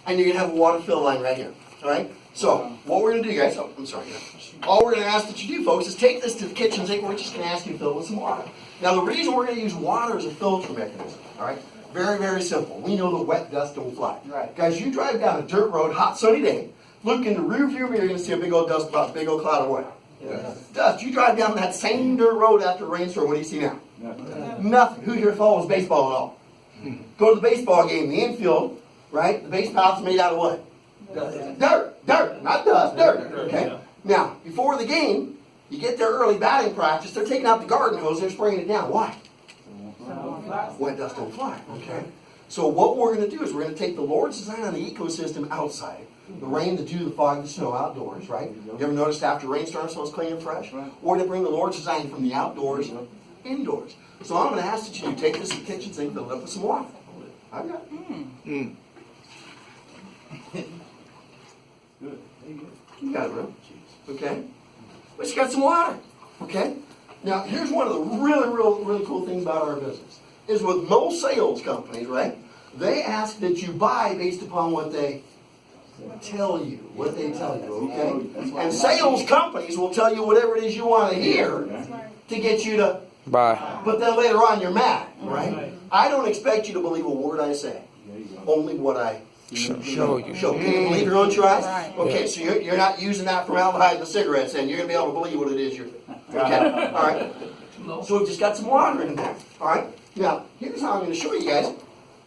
and you're going to have a water fill line right here. All right? So, what we're going to do, guys, oh, I'm sorry. All we're going to ask that you do, folks, is take this to the kitchen sink. We're just going to ask you to fill it with some water. Now, the reason we're going to use water as a filter mechanism, all right? Very, very simple. We know the wet dust don't fly. Right. Guys, you drive down a dirt road, hot sunny day, look in the rear view mirror, you're going to see a big old dust cloud, big old cloud of what? Dust. You drive down that same dirt road after a rainstorm, what do you see now? Nothing. Who here follows baseball at all? Go to the baseball game, the infield, right? The base path's made out of what? Dirt. Dirt. Not dust, dirt. Okay? Now, before the game, you get there early batting practice, they're taking out the garden hose, they're spraying it down. Why? Wet dust don't fly. Okay? So what we're going to do is we're going to take the Lord's design on the ecosystem outside, the rain, the dew, the fog, the snow outdoors, right? You ever noticed after rainstorms, smells clean and fresh? We're going to bring the Lord's design from the outdoors indoors. So I'm going to ask that you take this to the kitchen sink, fill it up with some water. I got it. Good. You got it, bro. Okay? But you got some water. Okay? Now, here's one of the really cool things about our business. Is with most sales companies, right? They ask that you buy based upon what they tell you. What they tell you, okay? And sales companies will tell you whatever it is you want to hear to get you to buy. But then later on you're mad, right? I don't expect you to believe a word I say. Only what I show you. Can you believe your own two eyes? Okay, so you're not using that formaldehyde in the cigarettes, and you're going to be able to believe what it is you're. Okay, all right. So we've just got some water in there. All right. Now here's how I'm going to show you guys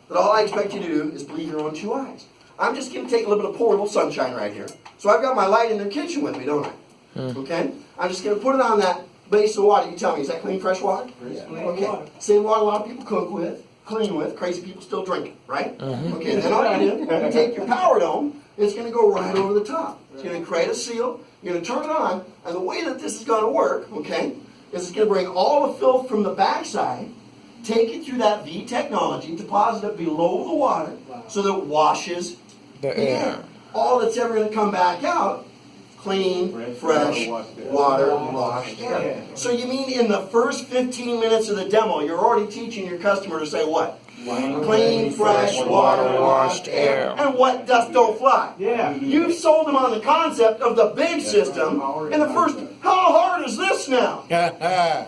that all I expect you to do is believe your own two eyes. I'm just going to take a little bit of portable sunshine right here. So I've got my light in the kitchen with me, don't I? Okay. I'm just going to put it on that base of water. You tell me, is that clean, fresh water? Okay. Same water a lot of people cook with, clean with. Crazy people still drink it, right? Okay. Then all you do, you take your power dome. It's going to go right over the top. It's going to create a seal. You're going to turn it on, and the way that this is going to work, okay, is it's going to bring all the filth from the backside, take it through that V technology, deposit it below the water, so that it washes the air. All that's ever going to come back out, clean, fresh, water, washed air. So you mean in the first 15 minutes of the demo, you're already teaching your customer to say what? Clean, fresh, water, washed air. And wet dust don't fly. You've sold them on the concept of the big system in the first, how hard is this now? Okay?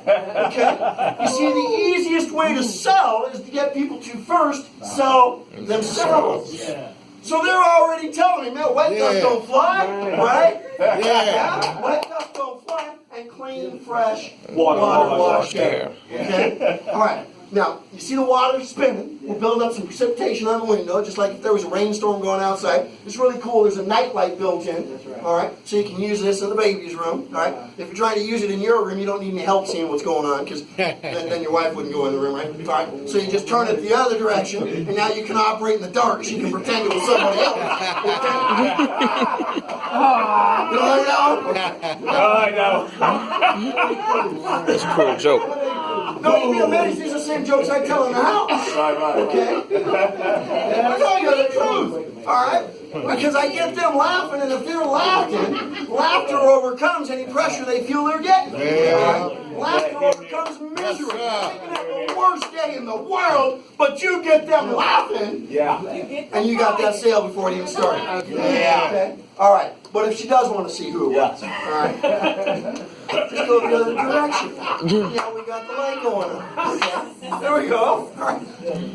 You see, the easiest way to sell is to get people to first sell themselves. So they're already telling me, man, wet dust don't fly, right? Wet dust don't fly, and clean, fresh, water washed air. Okay? All right. Now, you see the water spinning. We'll build up some precipitation on the window, just like if there was a rainstorm going outside. It's really cool. There's a night light built in. All right, so you can use this in the baby's room. All right, if you're trying to use it in your room, you don't need any help seeing what's going on, because then your wife wouldn't go in the room, right? All right, so you just turn it the other direction, and now you can operate in the dark. She can pretend it was somebody else. You know what I know? That's a cool joke. No, you'd be amazed. These are the same jokes I tell in the house. Okay? I'm telling you the truth. All right? Because I get them laughing, and if they're laughing, laughter overcomes any pressure they feel they're getting. Right? Laughter overcomes misery. They can have the worst day in the world, but you get them laughing, and you got that sale before it even started. Okay? All right. But if she does want to see who it was, all right, just go the other direction. Yeah, we got the light going on. Okay? There we go. All right.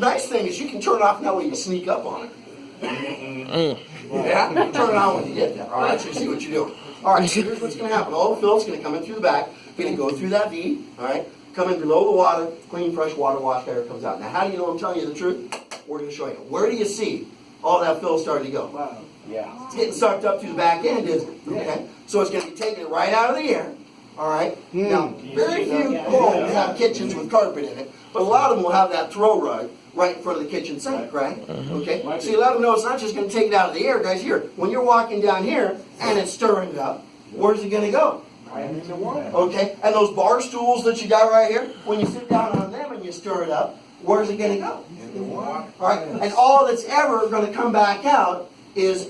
Nice thing is you can turn it off now when you sneak up on it. Yeah, you turn it on when you get there. All right, so you see what you're doing. All right, so here's what's going to happen. All the filth's going to come in through the back. Going to go through that V. All right, come in below the water. Clean, fresh water, washed air comes out. Now, how do you know I'm telling you the truth? We're going to show you. Where do you see all that filth starting to go? Wow. It's getting sucked up through the back end, isn't it? Okay. So it's going to be taking it right out of the air. All right. Now, very few homes have kitchens with carpet in it, but a lot of them will have that throw rug right in front of the kitchen sink, right? Okay. So you let them know it's not just going to take it out of the air, guys. Here, when you're walking down here and it's stirring it up, where's it going to go? Okay. And those bar stools that you got right here, when you sit down on them and you stir it up, where's it going to go? All right. And all that's ever going to come back out is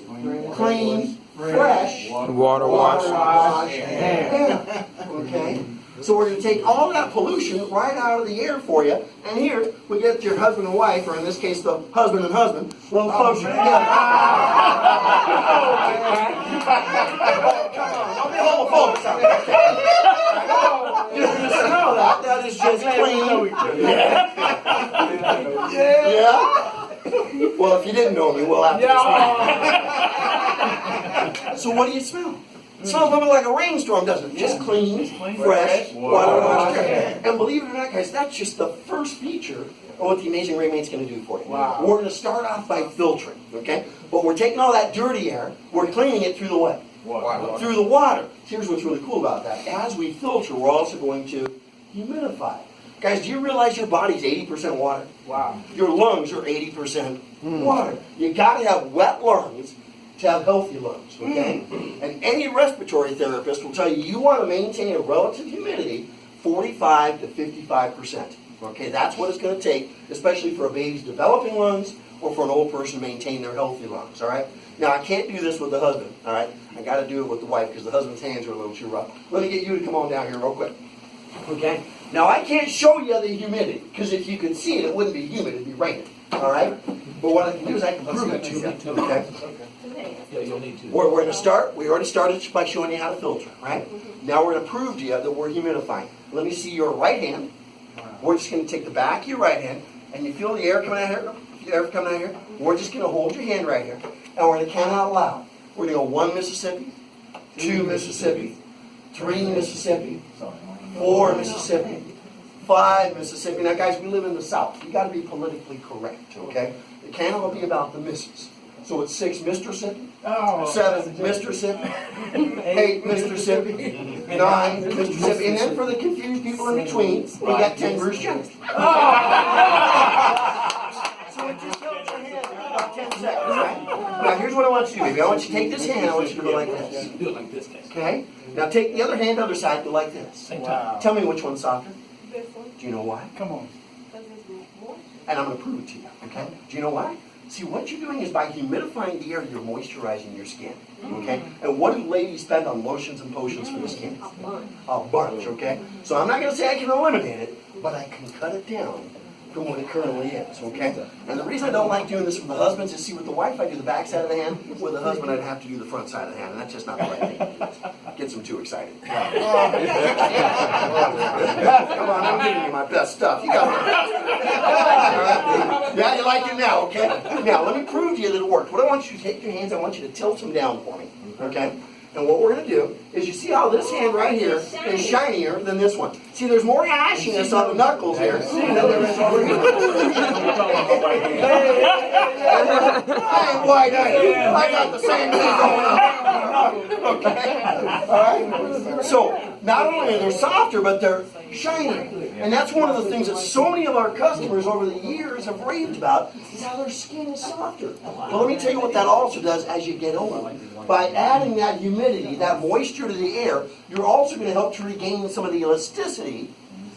clean, fresh, water washed air. Okay? So we're going to take all that pollution right out of the air for you. And here, we get your husband and wife, or in this case, the husband and husband, a little closer together. Come on, don't be homophobic out there. You smell that? That is just clean. Yeah? Well, if you didn't know me, we'll have to. So what do you smell? It smells a little bit like a rainstorm, doesn't it? Just clean, fresh water. And believe it or not, guys, that's just the first feature of what the Amazing Rainmate's going to do for you. Wow. We're going to start off by filtering, okay? But we're taking all that dirty air, we're cleaning it through the what? Water. Through the water. Here's what's really cool about that. As we filter, we're also going to humidify. Guys, do you realize your body's 80% water? Wow. Your lungs are 80% water. You got to have wet lungs to have healthy lungs, okay? And any respiratory therapist will tell you you want to maintain a relative humidity 45 to 55%. Okay, that's what it's going to take, especially for a baby's developing lungs or for an old person to maintain their healthy lungs, all right? Now, I can't do this with the husband, all right? I got to do it with the wife because the husband's hands are a little too rough. Let me get you to come on down here real quick, okay? Now, I can't show you the humidity because if you could see it, it wouldn't be humid, it'd be raining, all right? But what I can do is I can prove it to you, okay? Yeah, you'll need to. We're going to start, we already started by showing you how to filter, right? Now we're going to prove to you that we're humidifying. Let me see your right hand. We're just going to take the back of your right hand, and you feel the air coming out here? The air coming out here? We're just going to hold your hand right here, and we're going to count out loud. We're going to go 1 Mississippi, 2 Mississippi, 3 Mississippi, 4 Mississippi, 5 Mississippi. Now guys, we live in the South. You got to be politically correct, okay? It can't all be about the misses. So it's 6 Mississippi, 7 Mississippi, 8 Mississippi, 9 Mississippi, and then for the confused people in between, we got 10 Bruce Jones. So it just holds your hand for about 10 seconds, right? Now here's what I want you to do, baby. I want you to take this hand, I want you to go like this. Do it like this, guys. Okay? Now take the other hand, the other side, go like this. Wow. Tell me which one's softer. This one. Do you know why? Come on. Because it's more. And I'm going to prove it to you, okay? Do you know why? See, what you're doing is by humidifying the air, you're moisturizing your skin, okay? And what do ladies spend on lotions and potions for the skin? A bunch, okay? So I'm not going to say I can eliminate it, but I can cut it down from what it currently is, okay? And the reason I don't like doing this with the husbands is, see, with the wife, I do the back side of the hand. With the husband, I'd have to do the front side of the hand, and that's just not the right thing. Gets them too excited. Come on, I'm giving you my best stuff. You got it. Yeah, you like it now, okay? Now, let me prove to you that it worked. What I want you to take your hands, I want you to tilt them down for me, okay? And what we're going to do is, you see how this hand right here is shinier than this one. See, there's more ashiness on the knuckles here than there is over here. I ain't white-eyed. I got the same thing going on. Okay? All right? So, not only are they softer, but they're shinier. And that's one of the things that so many of our customers over the years have raved about, is how their skin is softer. Well, let me tell you what that also does as you get older. By adding that humidity, that moisture to the air, you're also going to help to regain some of the elasticity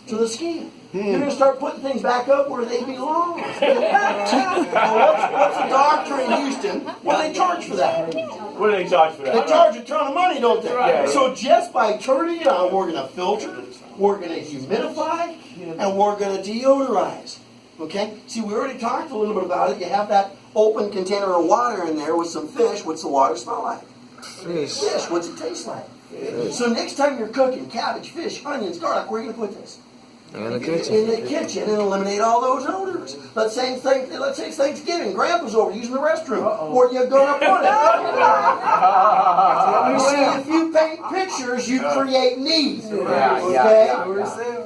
to the skin. You're going to start putting things back up where they belong. Now, what's a doctor in Houston? What do they charge for that? What do they charge for that? They charge a ton of money, don't they? Right. So just by turning it on, we're going to filter, we're going to humidify, and we're going to deodorize. Okay? See, we already talked a little bit about it. You have that open container of water in there with some fish. What's the water smell like? Fish. What's it taste like? Fish. So next time you're cooking cabbage, fish, onions, garlic, where are you going to put this? In the kitchen. In the kitchen, and eliminate all those odors. Let's say it's Thanksgiving. Grandpa's over using the restroom. Where are you going to put it? You see, if you paint pictures, you create needs. Okay?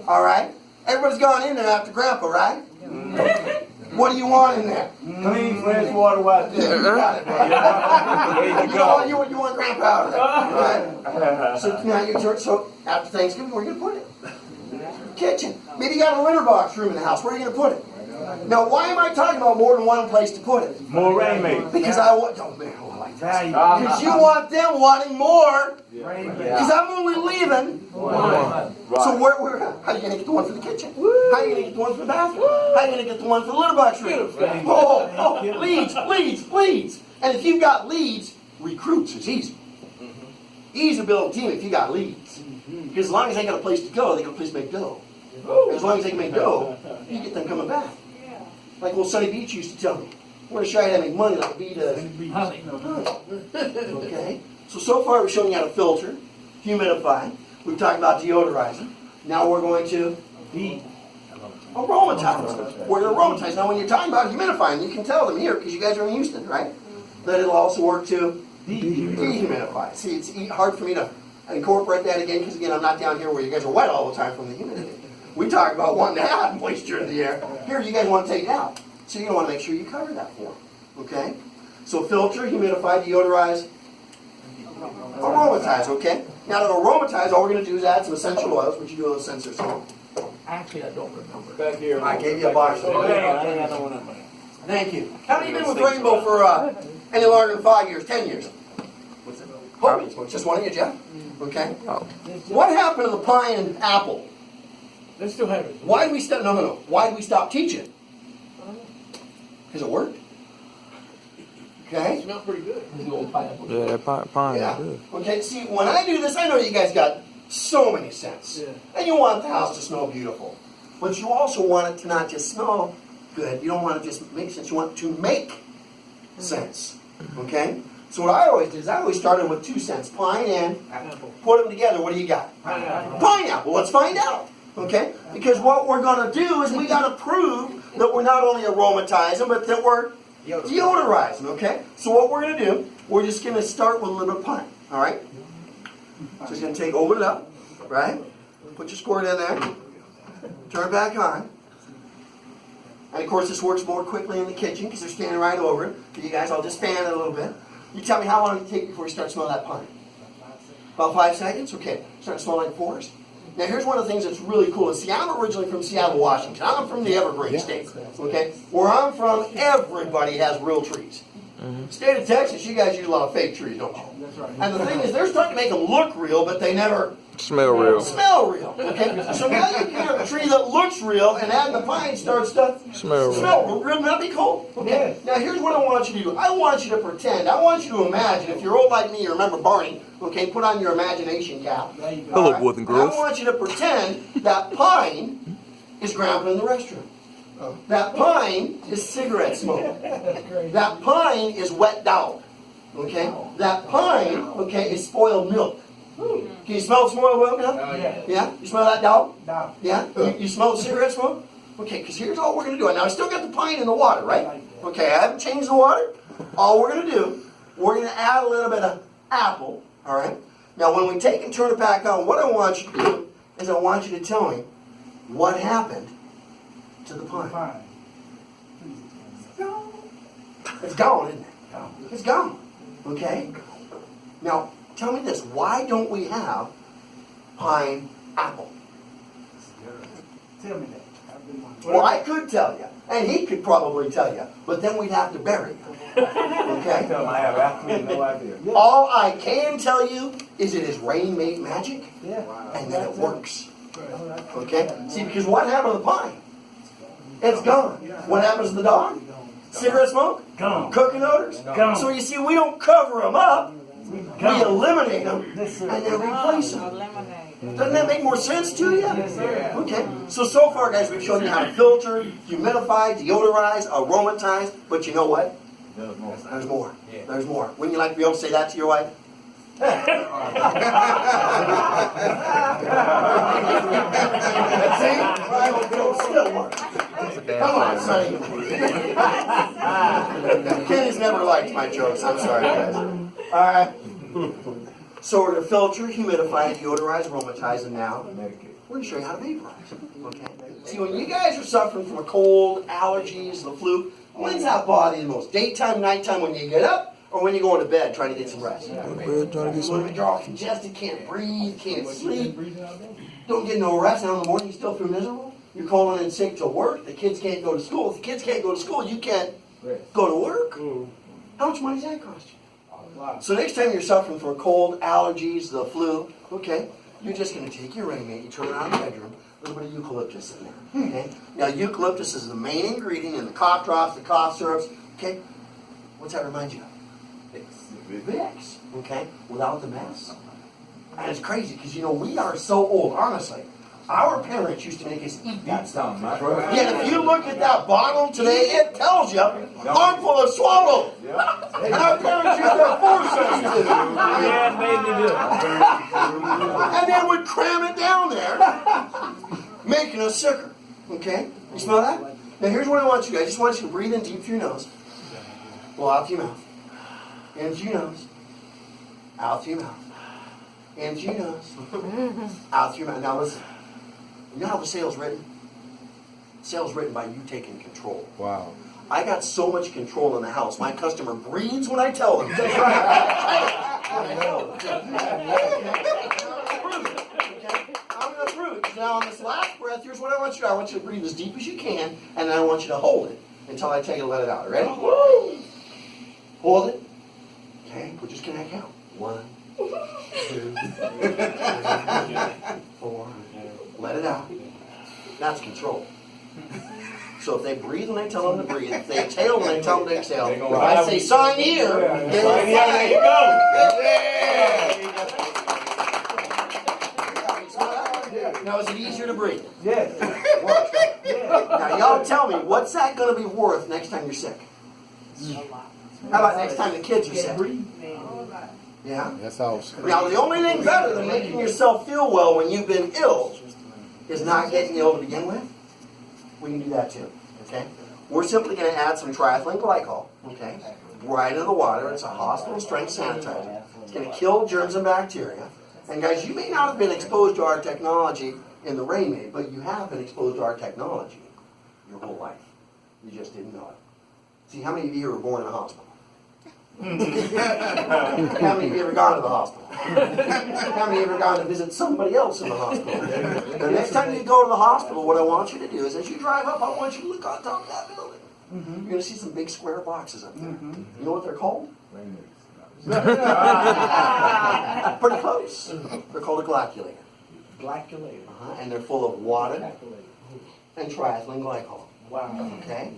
All right? Everybody's gone in there after Grandpa, right? What do you want in there? Clean, fresh water, water. You got it. You want Grandpa out of there. Right? So now so after Thanksgiving, where are you going to put it? Kitchen. Maybe you got a litter box room in the house. Where are you going to put it? Now, why am I talking about more than one place to put it? More Rainmate. Because I want... Oh, man, I like that. Because you want them wanting more. Because I'm only leaving one. So how are you going to get the one for the kitchen? How are you going to get the one for the bathroom? How are you going to get the one for the litter box room? Leads. And if you've got leads, recruits is easy. Easy to build a team if you got leads. Because as long as they got a place to go, they got a place to make dough. As long as they can make dough, you get them coming back. Like old Sunny Beach used to tell me, we're going to show you how to make money like B does. Okay? So far we've shown you how to filter, humidify. We've talked about deodorizing. Now we're going to aromatize. We're going to aromatize. Now when you're talking about humidifying, you can tell them here, because you guys are in Houston, right? That it'll also work to dehumidify. See, it's hard for me to incorporate that again, because again, I'm not down here where you guys are wet all the time from the humidity. We talk about wanting to have moisture in the air. Here, you guys want to take it out. So you're going to want to make sure you cover that for them. Okay? So filter, humidify, deodorize, aromatize, okay? Now to aromatize, all we're going to do is add some essential oils, which you do with a sensor. So Actually, I don't remember. Back here. I gave you a box. Thank you. How many been with Rainbow for any longer than 5 years, 10 years? Hope it's just one of you, Jeff. Okay. What happened to the pine and apple? They still have it. Why did we stop? No. Why did we stop teaching? Because it worked. Okay. It smells pretty good. The old pineapple. Yeah, that pine Yeah. is good. Okay. See, when I do this, I know you guys got so many scents, and you want the house to smell beautiful, but you also want it to not just smell good. You don't want it to just make sense. You want it to make sense. Okay. So what I always did is I always started with 2 scents, pine and Apple. put them together. What do you got? Pineapple. Pineapple. Let's find out. Okay? Because what we're going to do is we got to prove that we're not only aromatizing, but that we're deodorizing. Okay? So what we're going to do, we're just going to start with a little bit of pine. All right? Just going to open it up. Right? Put your squirt in there. Turn it back on. And of course, this works more quickly in the kitchen because they're standing right over it. For you guys, I'll just fan it a little bit. You tell me how long it take before you start smelling that pine? About 5 seconds? Okay. Start smelling like forest. Now here's one of the things that's really cool. See, I'm originally from Seattle, Washington. I'm from the Evergreen State. Okay? Where I'm from, everybody has real trees. State of Texas, you guys use a lot of fake trees, don't you? That's right. And the thing is, they're starting to make them look real, but they never Smell real. smell real. Okay? So now you can have a tree that looks real, and adding the pine starts to Smell real. smell real. Wouldn't that be cool? Okay. Now here's what I want you to do. I want you to pretend. I want you to imagine. If you're old like me, you remember Barney. Okay, put on your imagination cap. Hello, All boys and I girls. want you to pretend that pine is grandpa in the restroom. That pine is cigarette smoke. That pine is wet dog. Okay? That pine, okay, is spoiled milk. Can you smell spoiled milk now? Yeah? You smell that dog? No. Yeah? You smell cigarette smoke? Okay, because here's all we're going to do. Now, I still got the pine in the water, right? Okay, I haven't changed the water. All we're going to do, we're going to add a little bit of apple, all right? Now, when we take and turn it back on, what I want you to do is I want you to tell me what happened to the pine. It's gone, isn't it? It's gone. Okay? Now, tell me this. Why don't we have pine apple? Tell me that. Well, I could tell you, and he could probably tell you, but then we'd have to bury you. Okay? Tell them I have absolutely no idea. All I can tell you is it is Rainmate magic, and that it works. Okay? See, because what happened to the pine? It's gone. What happens to the dog? Cigarette smoke? Gone. Cooking odors? Gone. So you see, we don't cover them up. We eliminate them and then replace them. Doesn't that make more sense to you? Okay. So far, guys, we've shown you how to filter, humidify, deodorize, aromatize. But you know what? There's more. There's more. Wouldn't you like to be able to say that to your wife? See? It'll still work. Come on, Sonny. Kenny's never liked my jokes. I'm sorry, guys. All right. So we're going to filter, humidify, deodorize, aromatize, and now we're going to show you how to vaporize. Okay. See, when you guys are suffering from a cold, allergies, the flu, when's that bother you the most? Daytime, nighttime, when you get up, or when you go into bed trying to get some rest? When you're all congested, can't breathe, can't sleep, don't get no rest, and in the morning you still feel miserable. You're calling in sick to work. The kids can't go to school. If the kids can't go to school, you can't go to work. How much money does that cost you? So next time you're suffering from a cold, allergies, the flu, okay, you're just going to take your Rainmate, you turn it on in the bedroom, a little bit of eucalyptus in there. Okay? Now eucalyptus is the main ingredient in the cough drops, the cough syrups. Okay? What's that remind you of? Vicks. Okay? Without the mess. And it's crazy because, we are so old, honestly. Our parents used to make us eat that stuff. Yeah, if you look at that bottle today, it tells you, armful of swallow. And our parents used to force us to. Yeah, made me do it. And they would cram it down there, making us sicker. Okay? You smell that? Now here's what I want you guys. I just want you to breathe in deep through your nose. Blow out through your mouth. In through your nose. Out through your mouth. In through your nose. Out through your mouth. Now listen. You know how the sale's written? The sale's written by you taking control. Wow. I got so much control in the house. My customer breathes when I tell them. I'm going to prove it. Now on this last breath, here's what I want you to do. I want you to breathe as deep as you can, and then I want you to hold it until I tell you to let it out. Ready? Hold it. Okay, we're just going to count. 1, 2, 3, 4. Let it out. That's control. So if they breathe when I tell them to breathe, if they exhale when I tell them to exhale, if I say sign here, they will sign. There you go. Now is it easier to breathe? Yes. Now y'all tell me, what's that going to be worth next time you're sick? How about next time the kids are sick? Yeah? That's awesome. Now the only thing better than making yourself feel well when you've been ill is not getting ill to begin with. We can do that too, okay? We're simply going to add some triethylene glycol, okay, right into the water. It's a hospital strength sanitizer. It's going to kill germs and bacteria. And guys, you may not have been exposed to our technology in the Rainmate, but you have been exposed to our technology your whole life. You just didn't know it. See, how many of you were born in a hospital? How many of you ever gone to the hospital? How many of you ever gone to visit somebody else in the hospital? The next time you go to the hospital, what I want you to do is, as you drive up, I want you to look on top of that building. You're going to see some big square boxes up there. You know what they're called? Pretty close. They're called a glocculator. Blackulator. And they're full of water and triethylene glycol. Wow. Okay?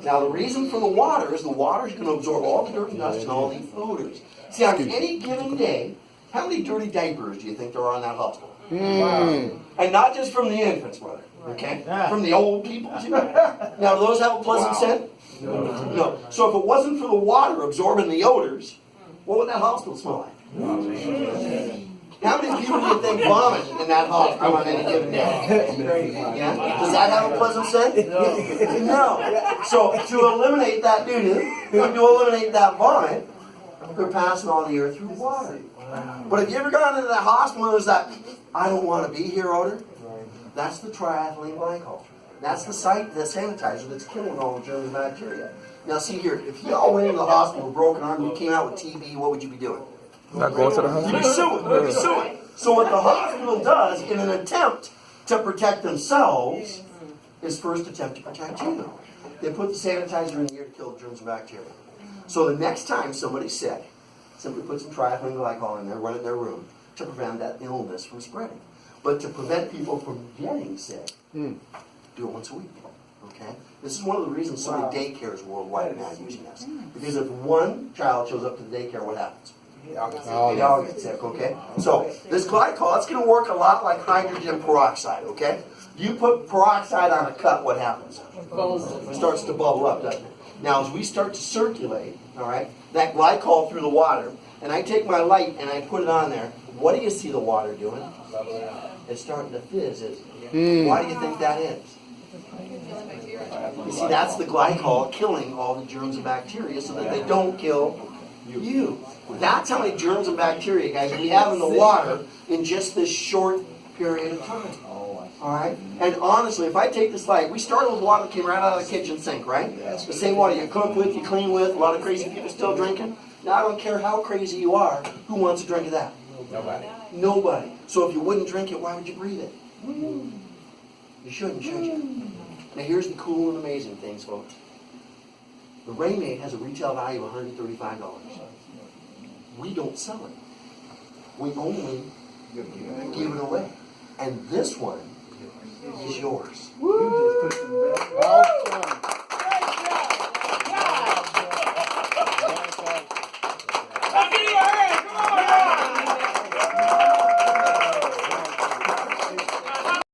Now the reason for the water is going to absorb all the dirt and dust and all the odors. See, on any given day, how many dirty diapers do you think there are in that hospital? Wow. And not just from the infants, brother. Okay? From the old people too. Now, do those have a pleasant scent? No. So if it wasn't for the water absorbing the odors, what would that hospital smell like? How many people do you think vomit in that hospital on any given day? Yeah? Does that have a pleasant scent? No. So to eliminate that doo-doo, to eliminate that vomit, they're passing all the air through water. But have you ever gone into that hospital and there's that, I don't want to be here odor? That's the triethylene glycol. That's the sanitizer that's killing all the germs and bacteria. Now see here, if you all went into the hospital with a broken arm and you came out with TB, what would you be doing? Not going to the You'd be hospital. suing. So what the hospital does in an attempt to protect themselves is first attempt to protect you. They put the sanitizer in the air to kill the germs and bacteria. So the next time somebody's sick, simply put some triethylene glycol in there, run it in their room to prevent that illness from spreading. But to prevent people from getting sick, do it once a week. Okay? This is one of the reasons so many daycares worldwide are now using this. Because if one child shows up to the daycare, what happens? They all get sick, okay? So this glycol, it's going to work a lot like hydrogen peroxide, okay? You put peroxide on a cut, what happens? It starts to bubble up, doesn't it? Now, as we start to circulate, all right, that glycol through the water, and I take my light and I put it on there, what do you see the water doing? It's starting to fizz, isn't it? Why do you think that is? You see, that's the glycol killing all the germs and bacteria so that they don't kill you. That's how many germs and bacteria, guys, we have in the water in just this short period of time. Alright? And honestly, if I take this light, we started with water that came right out of the kitchen sink, right? The same water you cook with, you clean with, a lot of crazy people still drinking. Now, I don't care how crazy you are, who wants a drink of that? Nobody. So if you wouldn't drink it, why would you breathe it? You shouldn't, should you? Now here's the cool and amazing things, folks. The Rainmate has a retail value of $135. We don't sell it. We only give it away. And this one is yours.